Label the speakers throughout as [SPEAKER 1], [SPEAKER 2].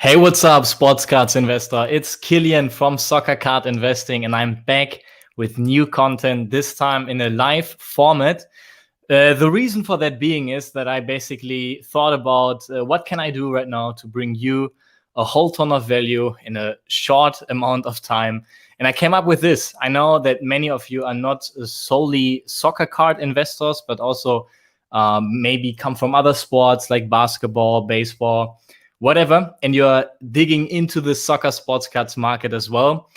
[SPEAKER 1] Hey, what's up, sports cards investor? It's Killian from Soccer Card Investing, and I'm back with new content, this time in a live format. The reason for that being is that I basically thought about what can I do right now to bring you a whole ton of value in a short amount of time. And I came up with this. I know that many of you are not solely soccer card investors, but also maybe come from other sports like basketball, baseball, whatever, and you're digging into the soccer sports cards market as well.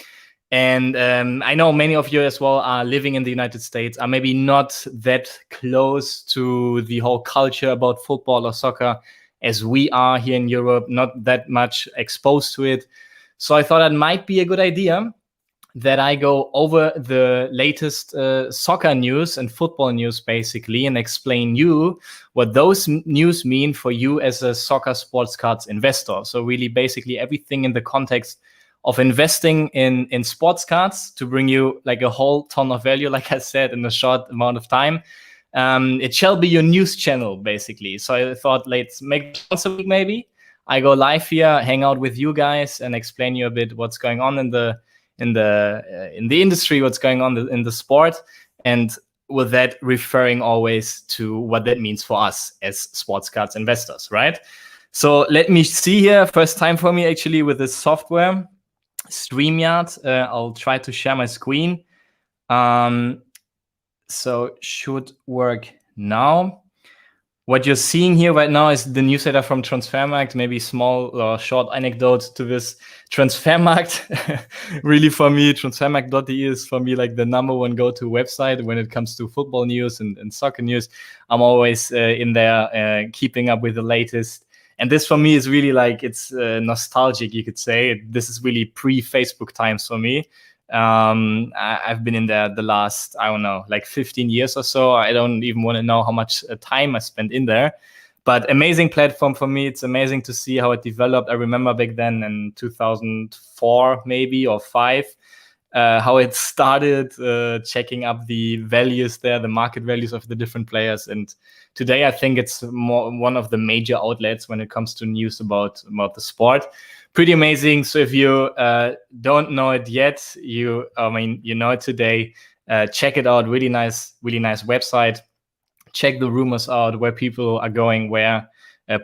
[SPEAKER 1] And I know many of you as well are living in the United States, are maybe not that close to the whole culture about football or soccer as we are here in Europe, not that much exposed to it. So I thought it might be a good idea that I go over the latest soccer news and football news basically and explain you what those news mean for you as a soccer sports cards investor. So really basically everything in the context of investing in sports cards to bring you like a whole ton of value, like I said, in a short amount of time. It shall be your news channel basically. So I thought let's make it once a week maybe. I go live here, hang out with you guys and explain you a bit what's going on in the industry, what's going on in the sport, and with that referring always to what that means for us as sports cards investors, right? So let me see here, first time for me actually with this software, StreamYard. I'll try to share my screen. So should work now. What you're seeing here right now is the newsletter from Transfermarkt, maybe small or short anecdote to this. Transfermarkt, really for me, transfermarkt.de is for me like the number one go-to website when it comes to football news and soccer news. I'm always in there keeping up with the latest. And this for me is really like, it's nostalgic, you could say. This is really pre-Facebook times for me. I've been in there the last, I don't know, like 15 years or so. I don't even want to know how much time I spent in there. But amazing platform for me. It's amazing to see how it developed. I remember back then in 2004 maybe or 5, how it started, checking up the values there, the market values of the different players. And today I think it's one of the major outlets when it comes to news about the sport. Pretty amazing. So if you don't know it yet, you know it today. Check it out. Really nice website. Check the rumors out, where people are going, where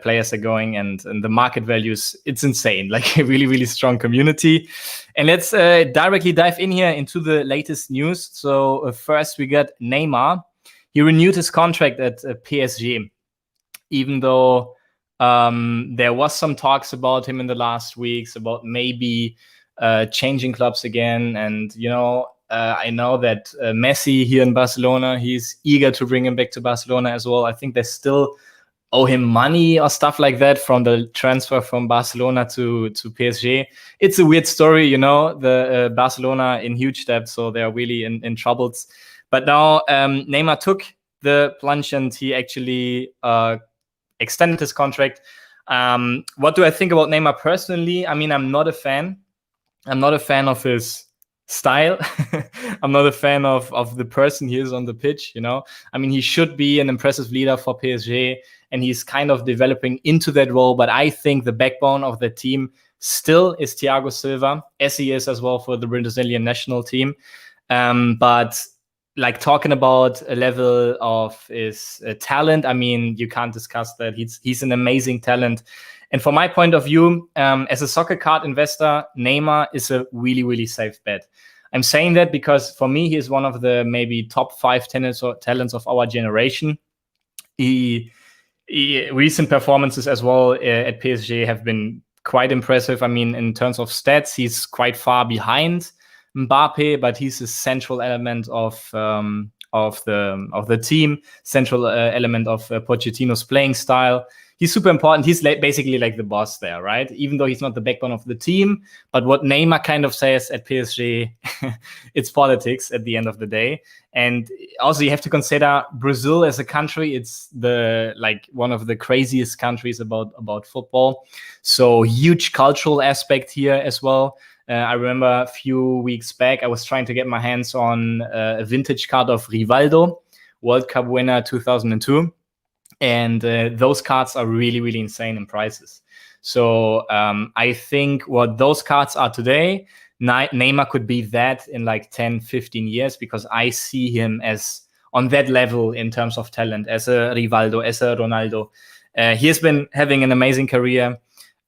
[SPEAKER 1] players are going, and the market values. It's insane. Like a really strong community. And let's directly dive in here into the latest news. So first we got Neymar. He renewed his contract at PSG, even though there was some talks about him in the last weeks about maybe changing clubs again. And, I know that Messi here in Barcelona, he's eager to bring him back to Barcelona as well. I think they still owe him money or stuff like that from the transfer from Barcelona to PSG. It's a weird story, the Barcelona in huge debt, so they're really in troubles. But now Neymar took the plunge and he actually extended his contract. What do I think about Neymar personally? I mean, I'm not a fan. I'm not a fan of his style. I'm not a fan of the person he is on the pitch, I mean, he should be an impressive leader for PSG, and he's kind of developing into that role. But I think the backbone of the team still is Thiago Silva, as he is as well for the Brazilian national team. But like talking about a level of his talent, I mean, you can't discuss that. He's an amazing talent. And from my point of view, as a soccer card investor, Neymar is a really safe bet. I'm saying that because for me, he is one of the maybe top 5 talents of our generation. Recent performances as well at PSG have been quite impressive. I mean, in terms of stats, he's quite far behind Mbappe, but he's a central element of the team, central element of Pochettino's playing style. He's super important. He's basically like the boss there, right? Even though he's not the backbone of the team, but what Neymar kind of says at PSG, it's politics at the end of the day. And also you have to consider Brazil as a country. It's one of the craziest countries about football. So huge cultural aspect here as well. I remember a few weeks back, I was trying to get my hands on a vintage card of Rivaldo, World Cup winner 2002. And those cards are really, really insane in prices. So I think what those cards are today, Neymar could be that in like 10, 15 years, because I see him as on that level in terms of talent, as a Rivaldo, as a Ronaldo. He has been having an amazing career.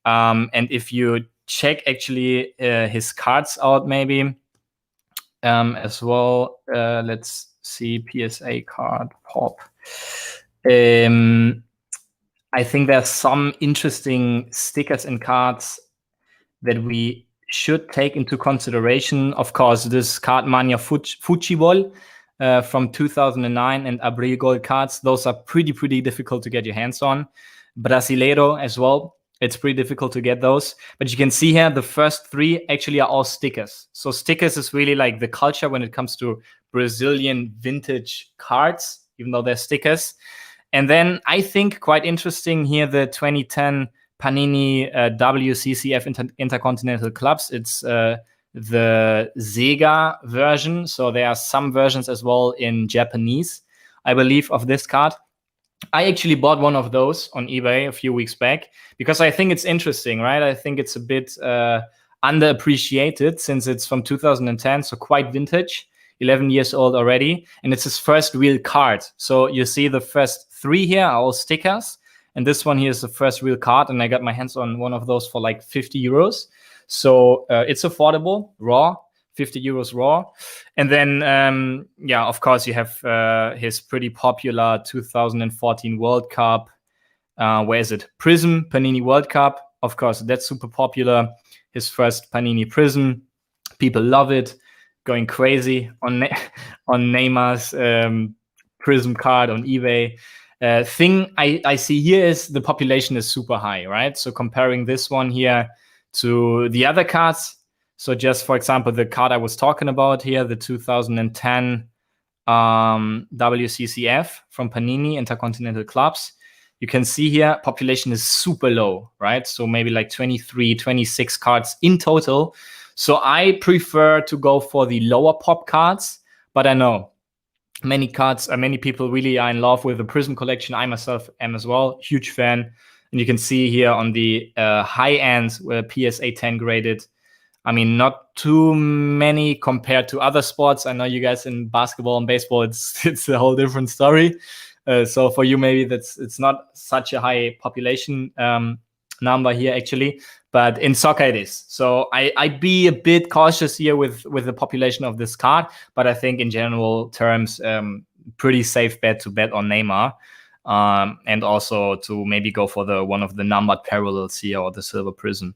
[SPEAKER 1] And if you check actually his cards out maybe as well, let's see, PSA card pop. I think there's some interesting stickers and cards that we should take into consideration. Of course, this card Mania Fuchibol from 2009 and Abril Gold cards. Those are pretty difficult to get your hands on. Brasileiro as well. It's pretty difficult to get those. But you can see here, the first three actually are all stickers. So stickers is really like the culture when it comes to Brazilian vintage cards, even though they're stickers. And then I think quite interesting here, the 2010 Panini WCCF Intercontinental Clubs. It's the Sega version. So there are some versions as well in Japanese, I believe, of this card. I actually bought one of those on eBay a few weeks back because I think it's interesting, right? I think it's a bit underappreciated since it's from 2010, so quite vintage, 11 years old already. And it's his first real card. So you see the first three here are all stickers. And this one here is the first real card. And I got my hands on one of those for like 50 euros. So it's affordable, raw. 50 euros raw. And then, yeah, of course, you have his pretty popular 2014 World Cup. Where is it? Prism Panini World Cup. Of course, that's super popular. His first Panini Prism. People love it. Going crazy on Neymar's Prism card on eBay. Thing I see here is the population is super high, right? So comparing this one here to the other cards. So just, for example, the card I was talking about here, the 2010 WCCF from Panini Intercontinental Clubs, you can see here population is super low, right? So maybe like 23, 26 cards in total. So I prefer to go for the lower pop cards, but I know many people really are in love with the Prism collection. I myself am as well, huge fan. And you can see here on the high end, where PSA 10 graded, I mean, not too many compared to other sports. I know you guys in basketball and baseball, it's a whole different story. So for you, maybe it's not such a high population number here actually, but in soccer it is. So I'd be a bit cautious here with the population of this card, but I think in general terms, pretty safe bet to bet on Neymar, and also to maybe go for one of the numbered parallels here or the silver prism.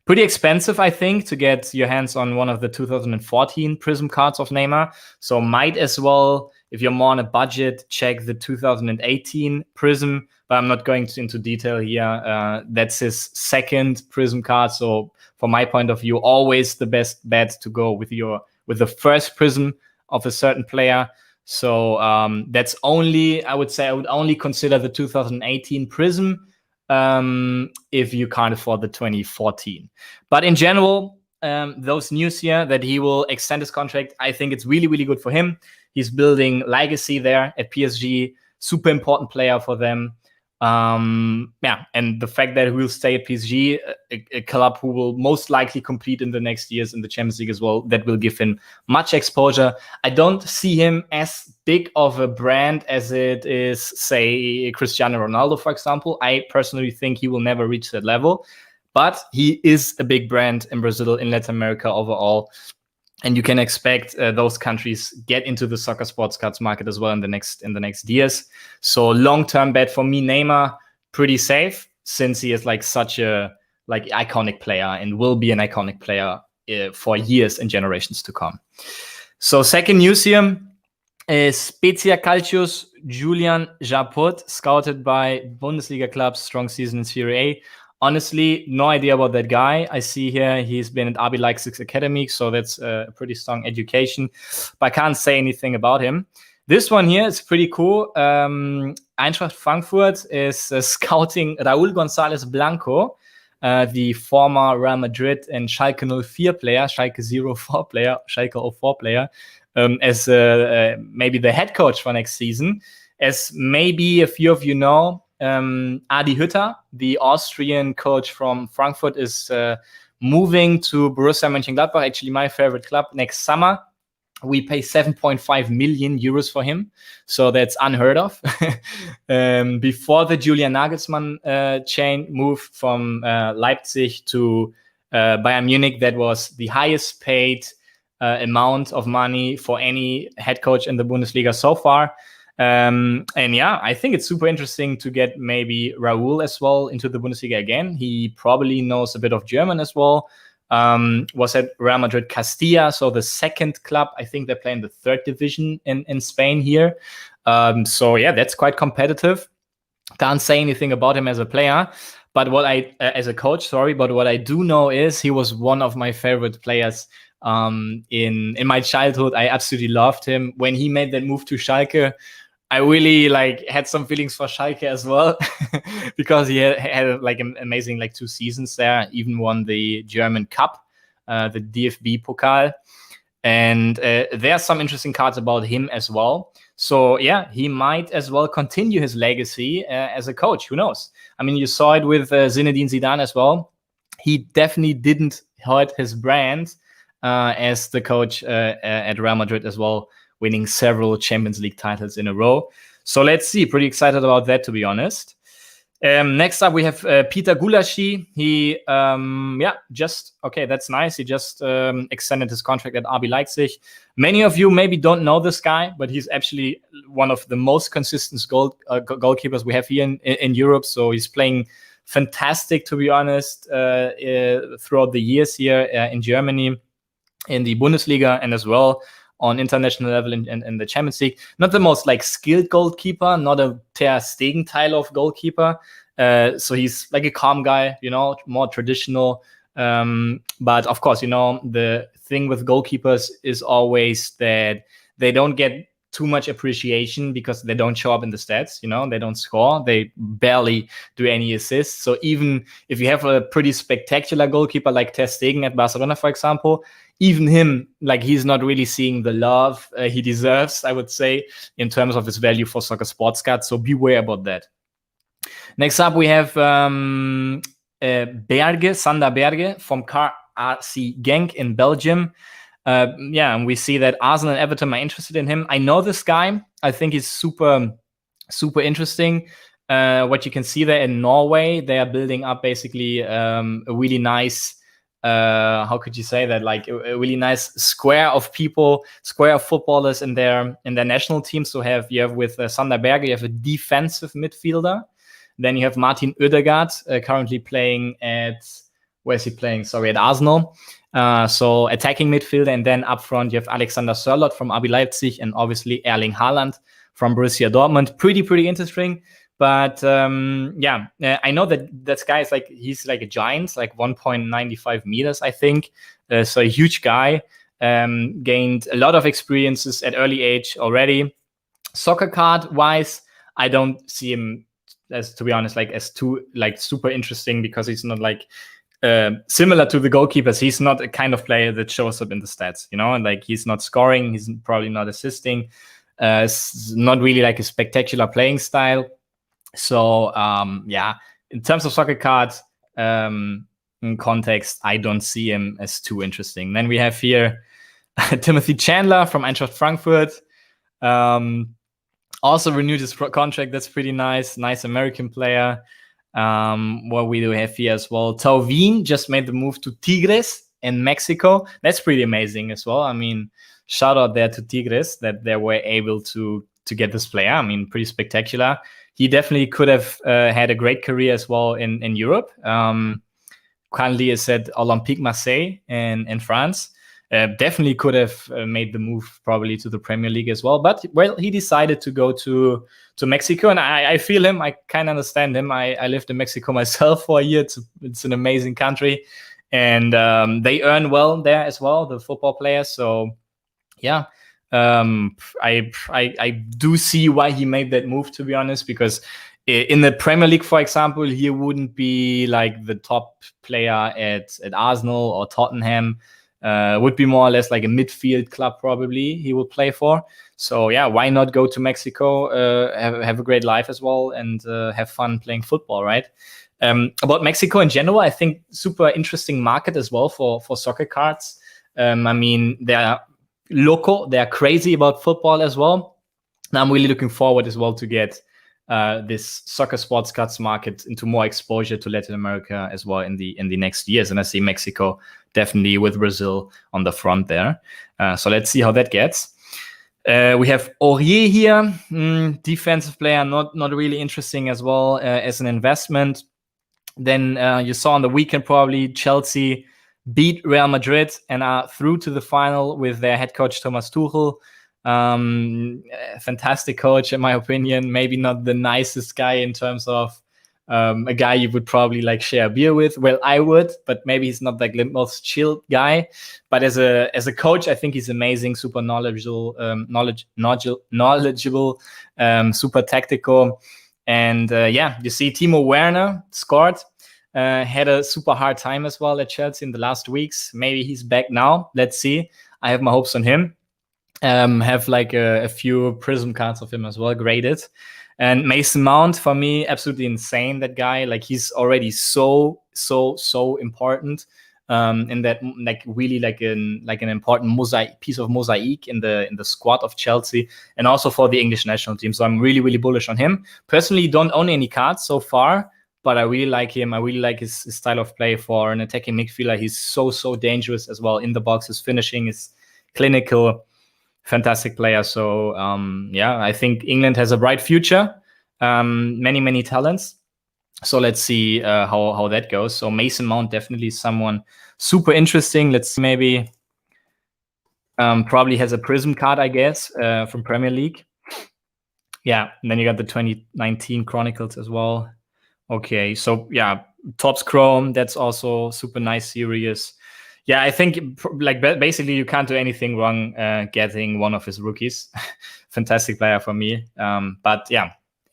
[SPEAKER 1] Pretty expensive, I think, to get your hands on one of the 2014 Prism cards of Neymar. So might as well, if you're more on a budget, check the 2018 Prism. But I'm not going into detail here. That's his second Prism card. So from my point of view, always the best bet to go with the first Prism of a certain player. So that's only, I would say, I would only consider the 2018 Prism if you can't afford the 2014. But in general, those news here that he will extend his contract, I think it's really, really good for him. He's building legacy there at PSG, super important player for them. Yeah, and the fact that he will stay at PSG, a club who will most likely compete in the next years in the Champions League as well, that will give him much exposure. I don't see him as big of a brand as it is, say, Cristiano Ronaldo, for example. I personally think he will never reach that level, but he is a big brand in Brazil, in Latin America overall. And you can expect those countries get into the soccer sports cards market as well in the next years. So long-term bet for me, Neymar, pretty safe, since he is like such a iconic player and will be an iconic player for years and generations to come. So second news here is Spezia Calcio's Julian Japot, scouted by Bundesliga clubs, strong season in Serie A. Honestly, no idea about that guy. I see here he's been at RB Leipzig's academy, so that's a pretty strong education. But I can't say anything about him. This one here is pretty cool. Eintracht Frankfurt is scouting Raúl González Blanco, the former Real Madrid and Schalke 04 player, Schalke 04 player, Schalke 04 player, as maybe the head coach for next season. as maybe a few of you know, Adi Hütter, the Austrian coach from Frankfurt, is moving to Borussia Mönchengladbach, actually my favorite club, next summer. We pay 7.5 million euros for him, so that's unheard of. Before the Julian Nagelsmann chain move from Leipzig to Bayern Munich, that was the highest paid amount of money for any head coach in the Bundesliga so far. And yeah, I think it's super interesting to get maybe Raúl as well into the Bundesliga again. He probably knows a bit of German as well. Was at Real Madrid Castilla, so the second club. I think they play in the third division in Spain here. So yeah, that's quite competitive. Can't say anything about him as a player, but as a coach, but what I do know is he was one of my favorite players in my childhood. I absolutely loved him. When he made that move to Schalke, I really had some feelings for Schalke as well, because he had an amazing 2 seasons there. Even won the German Cup, the DFB Pokal, and there are some interesting cards about him as well. So yeah, he might as well continue his legacy as a coach. Who knows? I mean, you saw it with Zinedine Zidane as well. He definitely didn't hurt his brand as the coach at Real Madrid as well, winning several Champions League titles in a row. So let's see. Pretty excited about that, to be honest. Next up, we have Peter Gulashi. He, that's nice. He just extended his contract at RB Leipzig. Many of you maybe don't know this guy, but he's actually one of the most consistent goalkeepers we have here in Europe. So he's playing fantastic, to be honest, throughout the years here in Germany, in the Bundesliga, and as well on international level in the Champions League. Not the most skilled goalkeeper, not a Ter Stegen style of goalkeeper. So he's a calm guy, more traditional. But of course, the thing with goalkeepers is always that they don't get too much appreciation because they don't show up in the stats. They don't score. They barely do any assists. So even if you have a pretty spectacular goalkeeper like Ter Stegen at Barcelona, for example, even him, he's not really seeing the love he deserves, I would say, in terms of his value for Soccer Sports Cards. So beware about that. Next up, we have Sander Berge from KRC Genk in Belgium. And we see that Arsenal and Everton are interested in him. I know this guy. I think he's super, super interesting. What you can see there in Norway, they are building up basically a really nice, how could you say that? A really nice square of footballers in their national team. So you have with Sander Berge, you have a defensive midfielder. Then you have Martin Ødegaard, currently playing at Arsenal. So attacking midfielder, and then up front you have Alexander Sørloth from RB Leipzig, and obviously Erling Haaland from Borussia Dortmund. Pretty interesting. But I know that guy is he's a giant, 1.95 meters, I think. So a huge guy, gained a lot of experiences at early age already. Soccer card wise, I don't see him as, to be honest, as too super interesting, because he's not similar to the goalkeepers. He's not a kind of player that shows up in the stats, and he's not scoring, he's probably not assisting, not really a spectacular playing style. So in terms of soccer cards, in context, I don't see him as too interesting. Then we have here Timothy Chandler from Eintracht Frankfurt. Also renewed his contract. That's pretty nice. Nice American player. What we do have here as well, Tauvin just made the move to Tigres in Mexico. That's pretty amazing as well. I mean, shout out there to Tigres that they were able to get this player. I mean, pretty spectacular. He definitely could have had a great career as well in Europe. Currently is at Olympique Marseille in France. Definitely could have made the move probably to the Premier League as well. But, he decided to go to Mexico. And I feel him. I kind of understand him. I lived in Mexico myself for a year. It's an amazing country. And they earn well there as well, the football players. So, yeah. I do see why he made that move, to be honest, because in the Premier League, for example, he wouldn't be the top player at Arsenal or Tottenham. Would be more or less like a midfield club probably he will play for. So yeah, why not go to Mexico, have a great life as well, and have fun playing football, right? About Mexico in general, I think super interesting market as well for soccer cards. I mean, they're local, they're crazy about football as well. And I'm really looking forward as well to get this soccer sports cards market into more exposure to Latin America as well in the next years. And I see Mexico definitely with Brazil on the front there. So let's see how that gets. We have Aurier here, defensive player, not really interesting as well as an investment. Then you saw on the weekend probably Chelsea beat Real Madrid and are through to the final with their head coach Thomas Tuchel. Fantastic coach in my opinion. Maybe not the nicest guy in terms of a guy you would probably like share a beer with. Well, I would, but maybe he's not like the most chilled guy. But as a coach, I think he's amazing, super knowledgeable, super tactical. And yeah, you see Timo Werner scored, had a super hard time as well at Chelsea in the last weeks. Maybe he's back now. Let's see. I have my hopes on him. Have like a few Prism cards of him as well, graded. And Mason Mount, for me, absolutely insane, that guy. Like, he's already so important in that, like, really like an important piece of mosaic in the squad of Chelsea, and also for the English national team. So I'm really bullish on him. Personally, don't own any cards so far, but I really like him. I really like his style of play for an attacking midfielder. He's so dangerous as well in the box. His finishing is clinical. Fantastic player. So yeah, I think England has a bright future. Many talents. So let's see how that goes. So Mason Mount, definitely someone super interesting. Let's see, maybe probably has a Prism card, I guess, from Premier League. Yeah, and then you got the 2019 Chronicles as well. Okay, so yeah, Topps Chrome, that's also super nice series. Yeah, I think like basically you can't do anything wrong getting one of his rookies. Fantastic player for me. But yeah,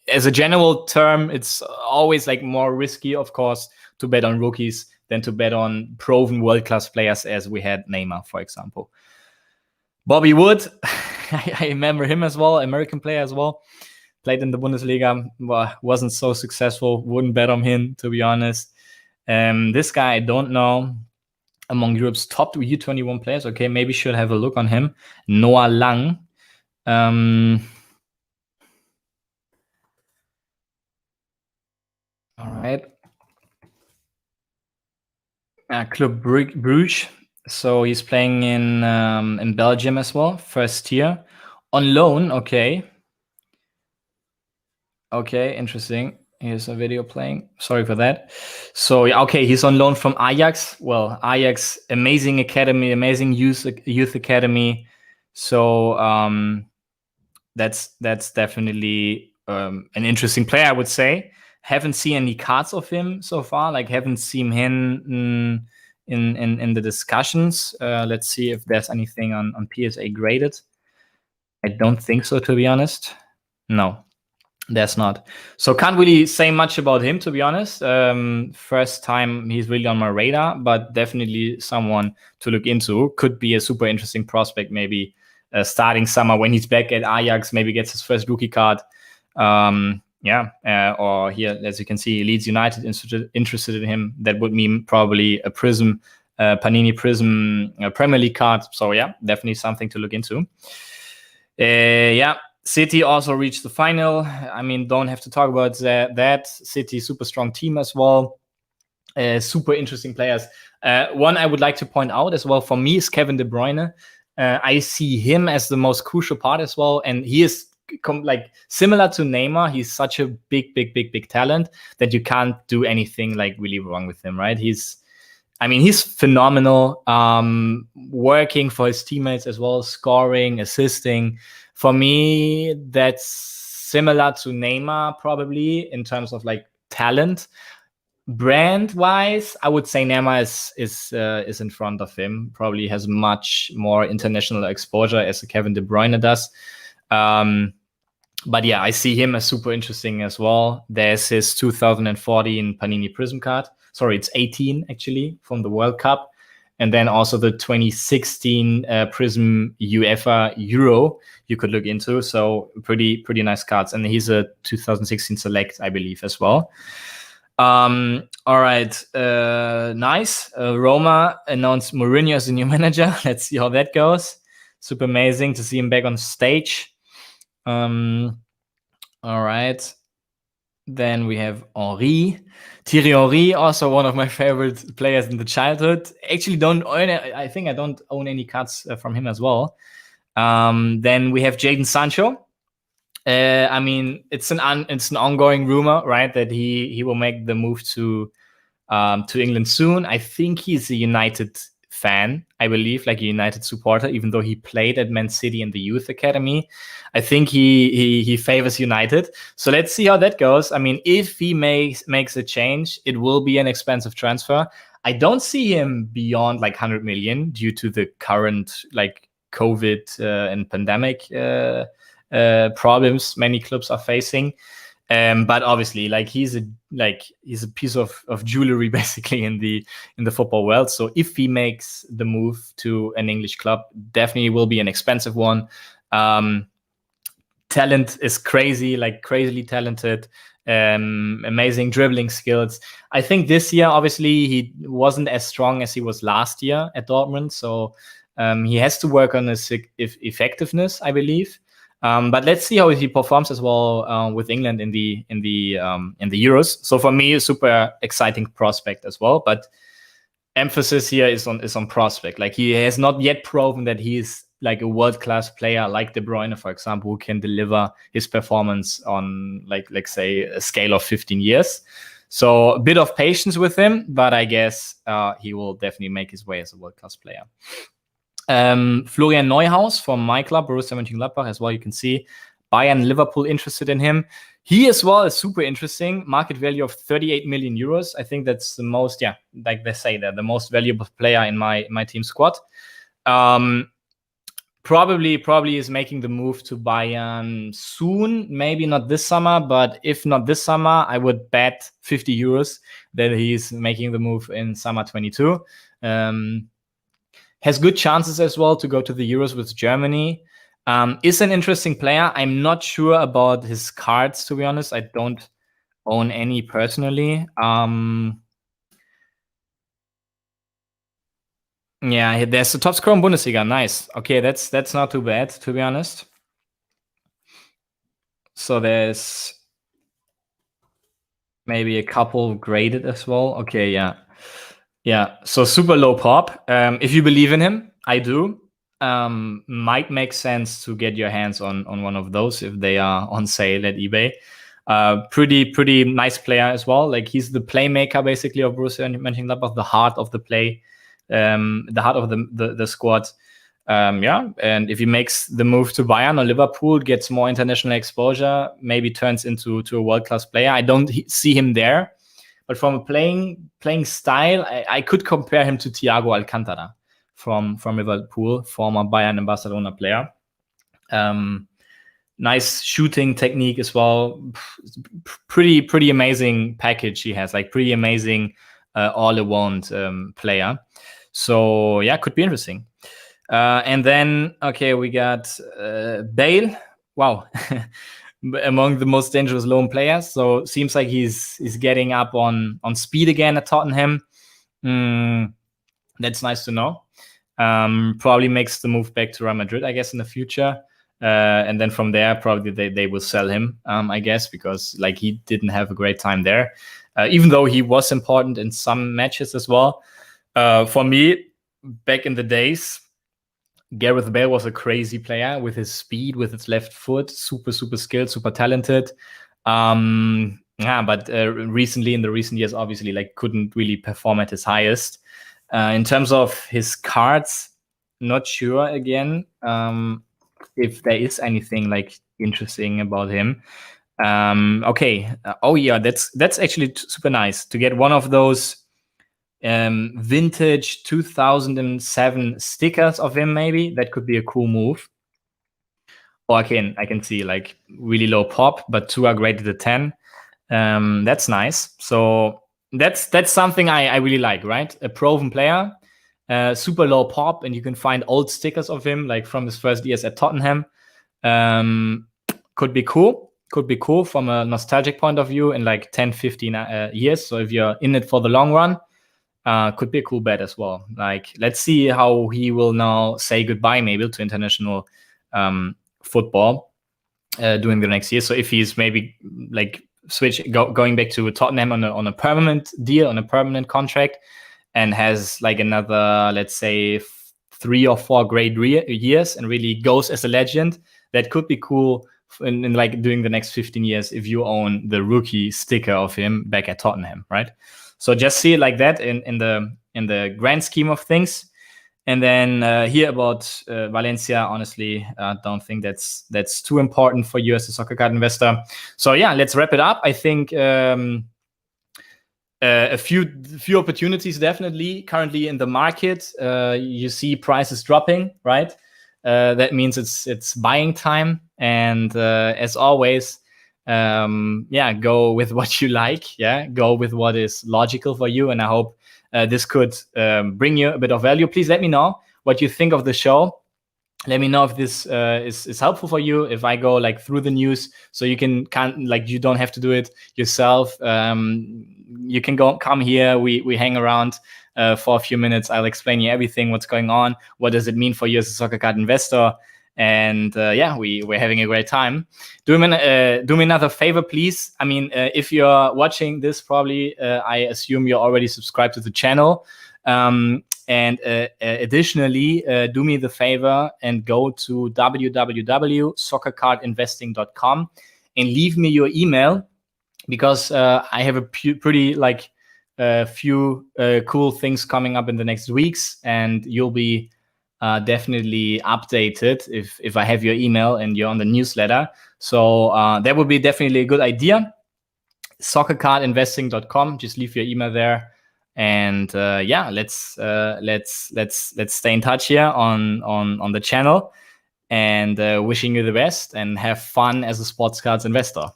[SPEAKER 1] as a general term, it's always like more risky, of course, to bet on rookies than to bet on proven world-class players, as we had Neymar, for example. Bobby Wood, I remember him as well, American player as well. Played in the Bundesliga, wasn't so successful. Wouldn't bet on him, to be honest. This guy, I don't know. Among Europe's top U21 players. Okay, maybe should have a look on him. Noah Lang. All right. Club Bruges. So he's playing in Belgium as well, first tier. On loan, okay. Okay, interesting. Here's a video playing. Sorry for that. So yeah, okay, he's on loan from Ajax. Well, Ajax, amazing academy, amazing youth academy. So that's definitely an interesting player, I would say. Haven't seen any cards of him so far. Like, haven't seen him in the discussions. Let's see if there's anything on PSA graded. I don't think so, to be honest. No. There's not. So can't really say much about him, to be honest. First time he's really on my radar, but definitely someone to look into. Could be a super interesting prospect, maybe starting summer when he's back at Ajax, maybe gets his first rookie card. Or here, as you can see, Leeds United interested in him. That would mean probably a Prism, Panini Prism Premier League card. So yeah, definitely something to look into. Yeah. City also reached the final. I mean, don't have to talk about that. City, super strong team as well. Super interesting players. One I would like to point out as well for me is Kevin De Bruyne. I see him as the most crucial part as well. And he is like similar to Neymar. He's such a big talent that you can't do anything like really wrong with him, right? He's phenomenal. Working for his teammates as well, scoring, assisting. For me, that's similar to Neymar probably in terms of like talent. Brand-wise, I would say Neymar is in front of him. Probably has much more international exposure as Kevin De Bruyne does. But yeah, I see him as super interesting as well. There's his 2014 Panini Prism card. Sorry, it's 18 actually from the World Cup. and then also the 2016 Prism UEFA Euro you could look into. So pretty nice cards, and he's a 2016 select, I believe, as well. All right, nice. Roma announced Mourinho as the new manager. Let's see how that goes. Super amazing to see him back on stage. All right. Then we have Thierry Henry, also one of my favorite players in the childhood. Actually, I think I don't own any cards from him as well. Then we have Jaden Sancho. I mean, it's an ongoing rumor, right, that he will make the move to England soon. I think he's a United fan, I believe, like a United supporter, even though he played at Man City in the youth academy. I think he favors United. So let's see how that goes. I mean, if he makes a change, it will be an expensive transfer. I don't see him beyond like 100 million due to the current like COVID and pandemic problems many clubs are facing. But obviously, like he's a piece of jewelry basically in the football world. So if he makes the move to an English club, definitely will be an expensive one. Talent is crazy, like crazily talented, amazing dribbling skills. I think this year, obviously, he wasn't as strong as he was last year at Dortmund. So he has to work on his effectiveness, I believe. But let's see how he performs as well with England in the Euros. So for me, a super exciting prospect as well. But emphasis here is on prospect. Like he has not yet proven that he is like a world-class player like De Bruyne, for example, who can deliver his performance on like say a scale of 15 years. So a bit of patience with him, but I guess he will definitely make his way as a world-class player. Florian Neuhaus from my club, Borussia Mönchengladbach, as well. You can see Bayern, Liverpool interested in him. He as well is super interesting. Market value of 38 million euros. I think that's the most, like they say, they're the most valuable player in my team squad. Probably is making the move to Bayern soon. Maybe not this summer, but if not this summer, I would bet 50 euros that he's making the move in summer 22. Has good chances as well to go to the Euros with Germany. Is an interesting player. I'm not sure about his cards, to be honest. I don't own any personally. Yeah, there's the top scorer in Bundesliga. Nice. Okay, that's not too bad, to be honest. So there's maybe a couple graded as well. Okay, yeah. Yeah, so super low pop. If you believe in him, I do. Might make sense to get your hands on one of those if they are on sale at eBay. Pretty nice player as well. Like he's the playmaker basically of Borussia Mönchengladbach, the heart of the play, the heart of the squad. And if he makes the move to Bayern or Liverpool, gets more international exposure, maybe turns into a world-class player. I don't see him there. But from a playing style, I could compare him to Thiago Alcantara from Liverpool, former Bayern and Barcelona player. Nice shooting technique as well. Pretty amazing package he has. Like pretty amazing all-around player. So yeah, could be interesting. And then we got Bale. Wow. Among the most dangerous lone players. So seems like he's getting up on speed again at Tottenham. That's nice to know. Probably makes the move back to Real Madrid, I guess, in the future. And then from there, probably they will sell him, I guess, because like he didn't have a great time there, even though he was important in some matches as well. For me, back in the days, Gareth Bale was a crazy player with his speed, with his left foot, super skilled, super talented. But recently, in the recent years, obviously, like couldn't really perform at his highest. In terms of his cards, not sure again if there is anything like interesting about him. That's actually super nice to get one of those vintage 2007 stickers of him. Maybe that could be a cool move. Or I can see like really low pop, but 2 are graded at 10. That's nice. So that's something I really like, right? A proven player super low pop, and you can find old stickers of him, like from his first years at Tottenham. Could be cool from a nostalgic point of view in like 10, 15 years. So if you're in it for the long run, could be a cool bet as well. Like, let's see how he will now say goodbye maybe to international football during the next year. So if he's maybe like going back to Tottenham on a permanent deal, on a permanent contract, and has like another, let's say, 3 or 4 great years and really goes as a legend, that could be cool in like during the next 15 years if you own the rookie sticker of him back at Tottenham, right? So just see it like that in the grand scheme of things. And then here about Valencia, honestly, don't think that's too important for you as a soccer card investor. So yeah, let's wrap it up. I think a few opportunities definitely currently in the market. You see prices dropping, right? That means it's buying time. And as always, go with what you like. Yeah, go with what is logical for you. And I hope this could bring you a bit of value. Please let me know what you think of the show. Let me know if this is helpful for you. If I go like through the news, so you you don't have to do it yourself. You can come here. We hang around for a few minutes. I'll explain you everything, what's going on, what does it mean for you as a soccer card investor, and we're having a great time. Do me another favor, please. I mean, if you're watching this, probably I assume you're already subscribed to the channel. And additionally, do me the favor and go to www.soccercardinvesting.com and leave me your email, because I have a pretty few cool things coming up in the next weeks, and you'll be definitely updated if I have your email and you're on the newsletter. So that would be definitely a good idea. Soccercardinvesting.com. Just leave your email there. And let's stay in touch here on the channel, and wishing you the best and have fun as a sports cards investor.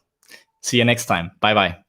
[SPEAKER 1] See you next time. Bye bye.